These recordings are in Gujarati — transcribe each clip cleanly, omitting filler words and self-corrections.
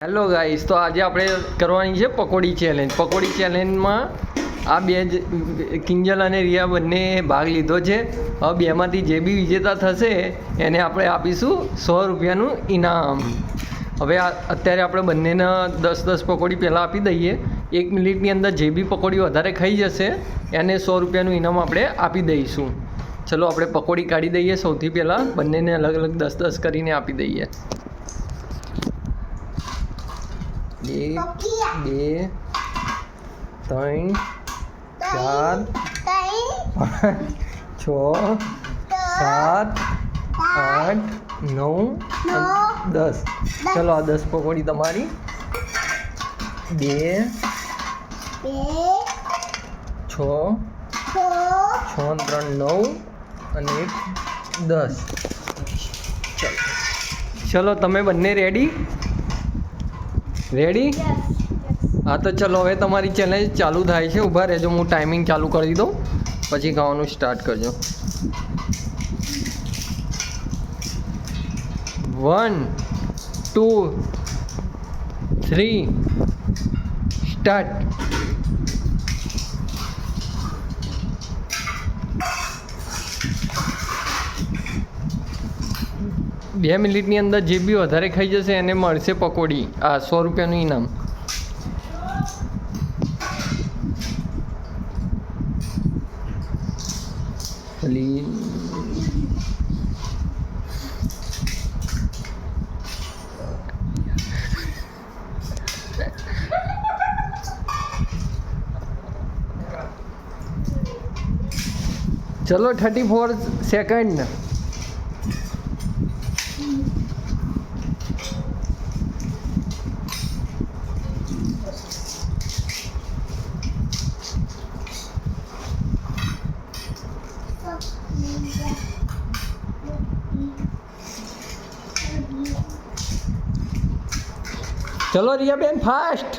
હેલો ગાઈસ, તો આજે આપણે કરવાની છે પકોડી ચેલેન્જ. પકોડી ચેલેન્જમાં આ બે કિંજલ અને રિયા બંને ભાગ લીધો છે. હવે બેમાંથી જે બી વિજેતા થશે એને આપણે આપીશું 100 રૂપિયાનું ઇનામ. હવે અત્યારે આપણે બંનેને 10 પકોડી પહેલાં આપી દઈએ. 1 મિનિટની અંદર જે બી પકોડી વધારે ખાઈ જશે એને 100 રૂપિયાનું ઇનામ આપણે આપી દઈશું. ચલો આપણે પકોડી કાઢી દઈએ. સૌથી પહેલાં બંનેને અલગ અલગ 10 કરીને આપી દઈએ. 1 2 3 4 5 6 7 8 9 10. ચલો આ 10 પકોડી તમારી. 2 6 6 3 9 અને 10. ચલો તમે બંને રેડી? હા તો ચલો હવે તમારી ચેલેન્જ ચાલુ થાય છે. ઊભા રહેજો, હું ટાઈમિંગ ચાલુ કરી દઉં પછી ખાવાનું સ્ટાર્ટ કરજો. 1 2 3 સ્ટાર્ટ. બે મિનિટની અંદર જે બી વધારે ખાઈ જશે એને મળશે પકોડી, આ 100 રૂપિયાનું ઇનામ. ચલો 34 સેકન્ડ. ચલો રિયાબેન ફાસ્ટ.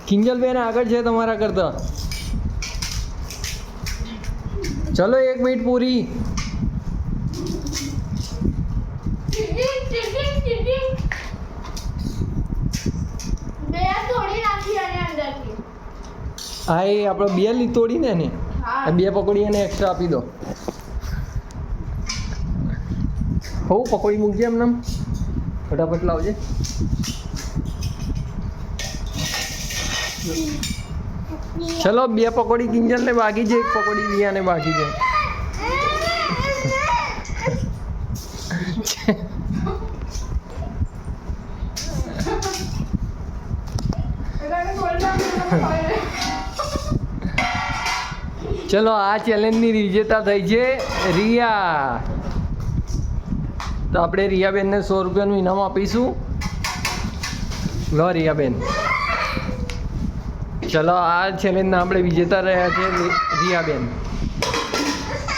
કિંજલબેન આગળ છે તમારા કરતા. ચલો 1 મિનિટ પૂરી. હા એ આપણે 2 તોડીને ને 2 પકોડી એને એક્સ્ટ્રા આપી દો. હો પકોડી મૂકજે એમને ફટાફટ લાવજે. ચલો 2 પકોડી કિંજલને બાકી છે, 1 પકોડી રિયાને બાકી છે. ચલો આ ચેલેન્જની વિજેતા થઈ છે રિયા. તો આપણે રિયાબેનને 100 રૂપિયાનું ઇનામ આપીશું. લો રિયાબેન. ચલો આ ચેલેન્જના આપણે વિજેતા રહ્યા છે રિયાબેન.